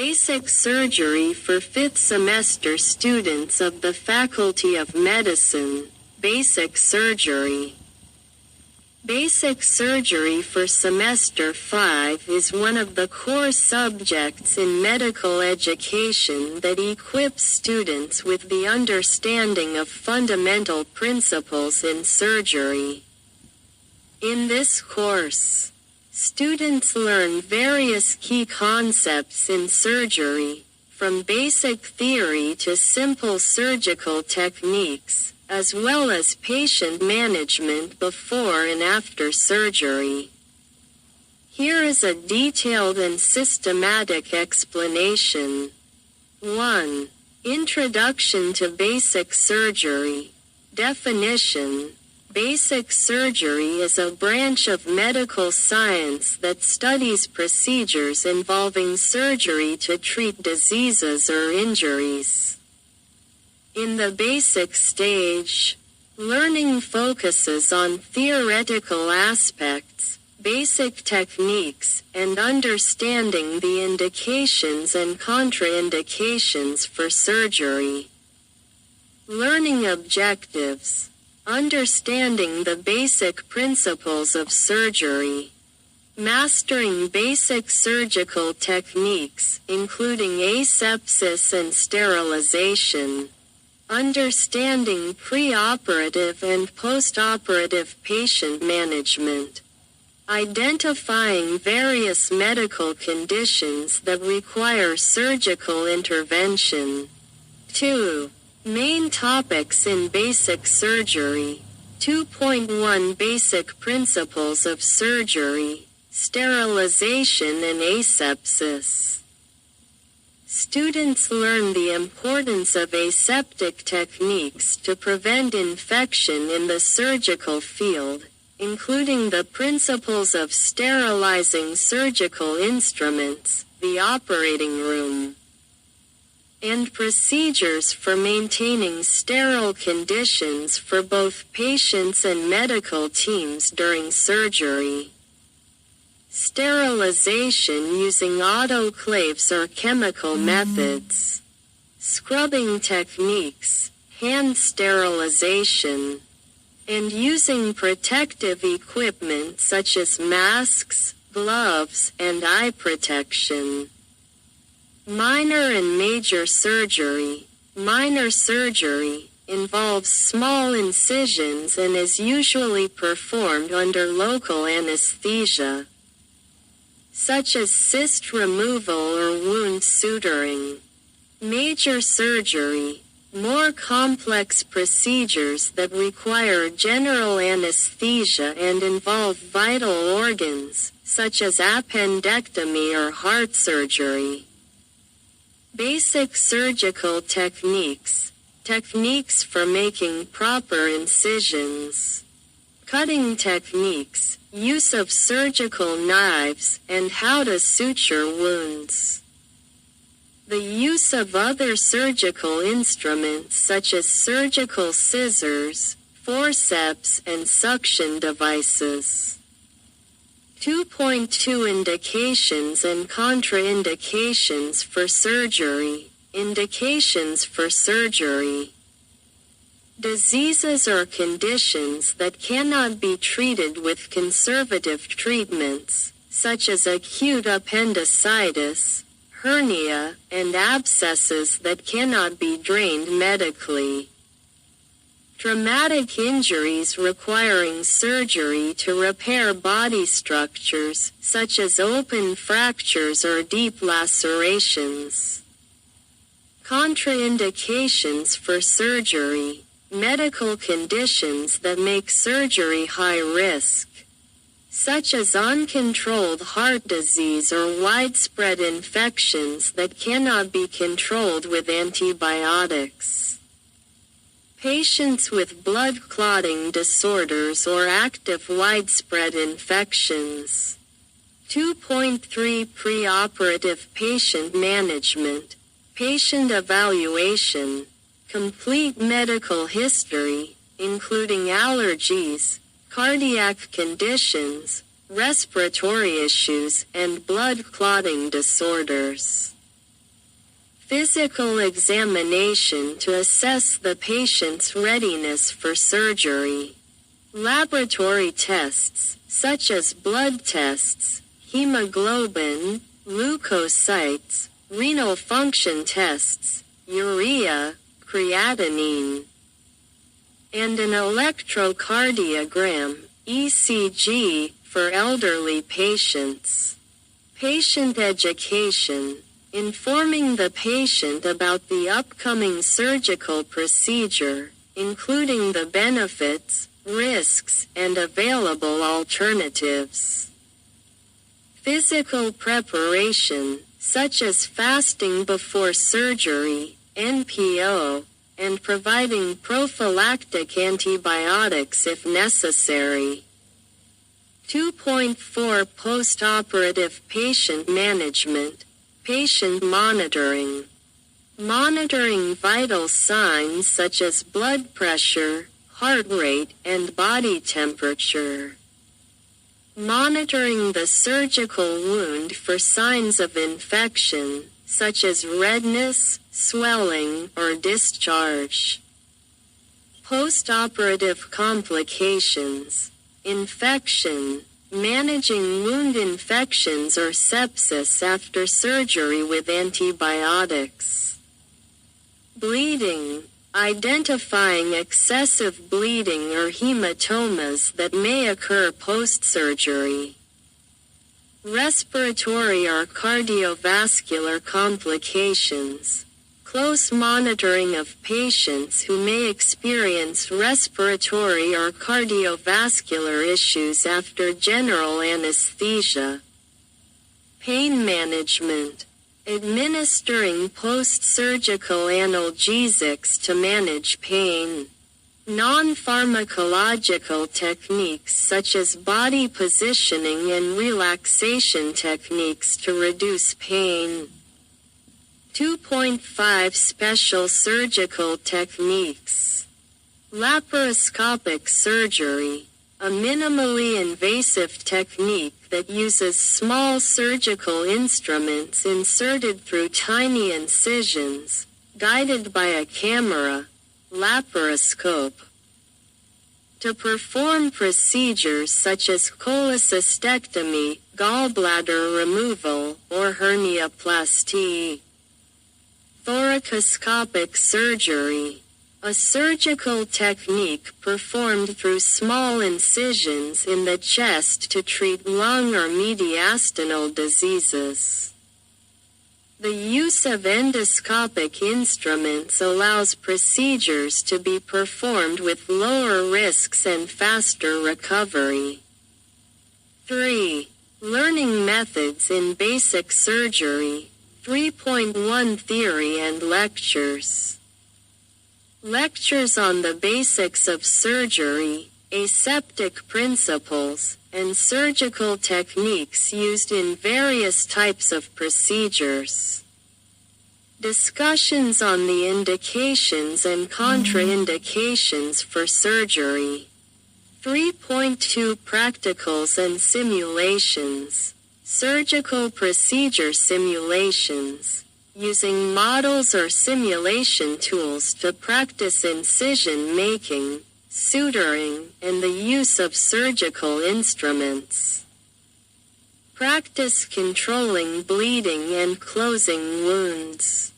Basic surgery for 5th semester students of the Faculty of Medicine, basic surgery. Basic surgery for semester 5 is one of the core subjects in medical education that equips students with the understanding of fundamental principles in surgery. In this course, students learn various key concepts in surgery, from basic theory to simple surgical techniques, as well as patient management before and after surgery. Here is a detailed and systematic explanation. 1. Introduction to basic surgery. Definition. Basic surgery is a branch of medical science that studies procedures involving surgery to treat diseases or injuries. In the basic stage, learning focuses on theoretical aspects, basic techniques, and understanding the indications and contraindications for surgery. Learning objectives. Understanding the basic principles of surgery. Mastering basic surgical techniques, including asepsis and sterilization. Understanding preoperative and postoperative patient management. Identifying various medical conditions that require surgical intervention. 2. Main topics in basic surgery. 2.1 Basic principles of surgery, sterilization and asepsis. Students learn the importance of aseptic techniques to prevent infection in the surgical field, including the principles of sterilizing surgical instruments, the operating room, and procedures for maintaining sterile conditions for both patients and medical teams during surgery. Sterilization using autoclaves or chemical methods. Scrubbing techniques, hand sterilization, and using protective equipment such as masks, gloves, and eye protection. Minor and major surgery. Minor surgery involves small incisions and is usually performed under local anesthesia, such as cyst removal or wound suturing. Major surgery. More complex procedures that require general anesthesia and involve vital organs, such as appendectomy or heart surgery. Basic surgical techniques. Techniques for making proper incisions. Cutting techniques, use of surgical knives, and how to suture wounds. The use of other surgical instruments such as surgical scissors, forceps, and suction devices. 2.2 Indications and contraindications for surgery. Indications for surgery. Diseases or conditions that cannot be treated with conservative treatments, such as acute appendicitis, hernia, and abscesses that cannot be drained medically. Traumatic injuries requiring surgery to repair body structures, such as open fractures or deep lacerations. Contraindications for surgery. Medical conditions that make surgery high risk, such as uncontrolled heart disease or widespread infections that cannot be controlled with antibiotics. Patients with blood clotting disorders or active widespread infections. 2.3 Preoperative patient management, patient evaluation, complete medical history, including allergies, cardiac conditions, respiratory issues, and blood clotting disorders. Physical examination to assess the patient's readiness for surgery. Laboratory tests, such as blood tests, hemoglobin, leukocytes, renal function tests, urea, creatinine, and an electrocardiogram, ECG, for elderly patients. Patient education, informing the patient about the upcoming surgical procedure, including the benefits, risks, and available alternatives. Physical preparation, such as fasting before surgery, NPO, and providing prophylactic antibiotics if necessary. 2.4 Post-operative patient management, patient monitoring. Monitoring vital signs such as blood pressure, heart rate, and body temperature. Monitoring the surgical wound for signs of infection, such as redness, swelling, or discharge. Post-operative complications, infection, managing wound infections or sepsis after surgery with antibiotics. Bleeding, identifying excessive bleeding or hematomas that may occur post-surgery. Respiratory or cardiovascular complications, close monitoring of patients who may experience respiratory or cardiovascular issues after general anesthesia. Pain management, administering post-surgical analgesics to manage pain. Non-pharmacological techniques such as body positioning and relaxation techniques to reduce pain. 2.5 Special surgical techniques. Laparoscopic surgery, a minimally invasive technique that uses small surgical instruments inserted through tiny incisions, guided by a camera, laparoscope. To perform procedures such as cholecystectomy, gallbladder removal, or herniaplasty. Thoracoscopic surgery, a surgical technique performed through small incisions in the chest to treat lung or mediastinal diseases. The use of endoscopic instruments allows procedures to be performed with lower risks and faster recovery. 3. Learning methods in basic surgery. 3.1 Theory and lectures. Lectures on the basics of surgery, aseptic principles, and surgical techniques used in various types of procedures. Discussions on the indications and contraindications for surgery. 3.2 Practicals and simulations. Surgical procedure simulations, using models or simulation tools to practice incision making, suturing, and the use of surgical instruments. Practice controlling bleeding and closing wounds.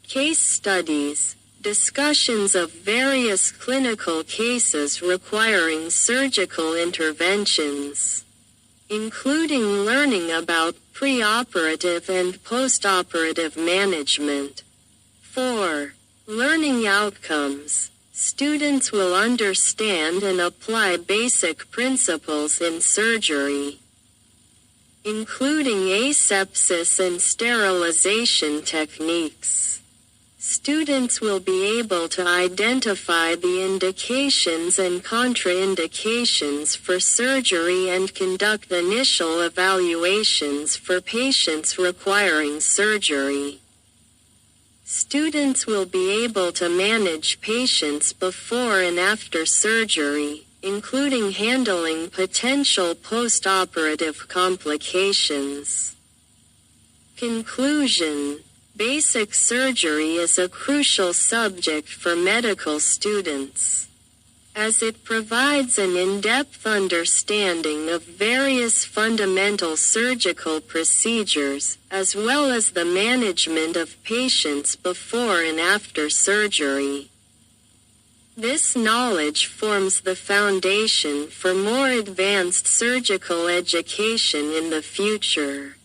Case studies, discussions of various clinical cases requiring surgical interventions, including learning about preoperative and postoperative management. 4. Learning outcomes. Students will understand and apply basic principles in surgery, including asepsis and sterilization techniques. Students will be able to identify the indications and contraindications for surgery and conduct initial evaluations for patients requiring surgery. Students will be able to manage patients before and after surgery, including handling potential post-operative complications. Conclusion. Basic surgery is a crucial subject for medical students, as it provides an in-depth understanding of various fundamental surgical procedures, as well as the management of patients before and after surgery. This knowledge forms the foundation for more advanced surgical education in the future.